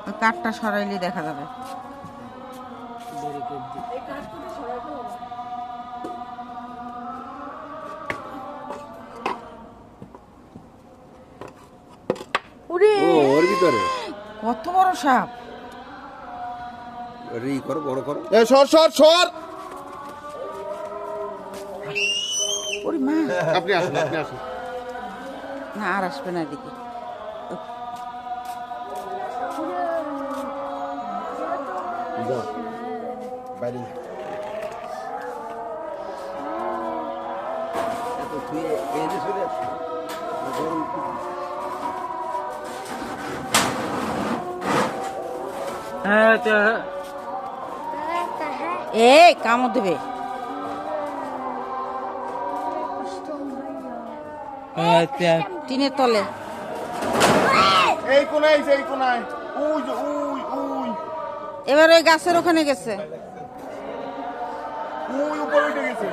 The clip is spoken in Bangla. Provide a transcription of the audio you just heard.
ওই কাঠটা সরাইলে দেখা যাবে। ওরে ওর ভিতরে কত বড় সাপ! করো বড় করো। সর ওরে মা, আপনি আসুন না আর আসবে না এদিকে। বাইরে এই কামড় দেবে। টিনের তলে এই কোনায় উই এবার ওই গাছের ওখানে গেছে। উপরে উঠে গেছে।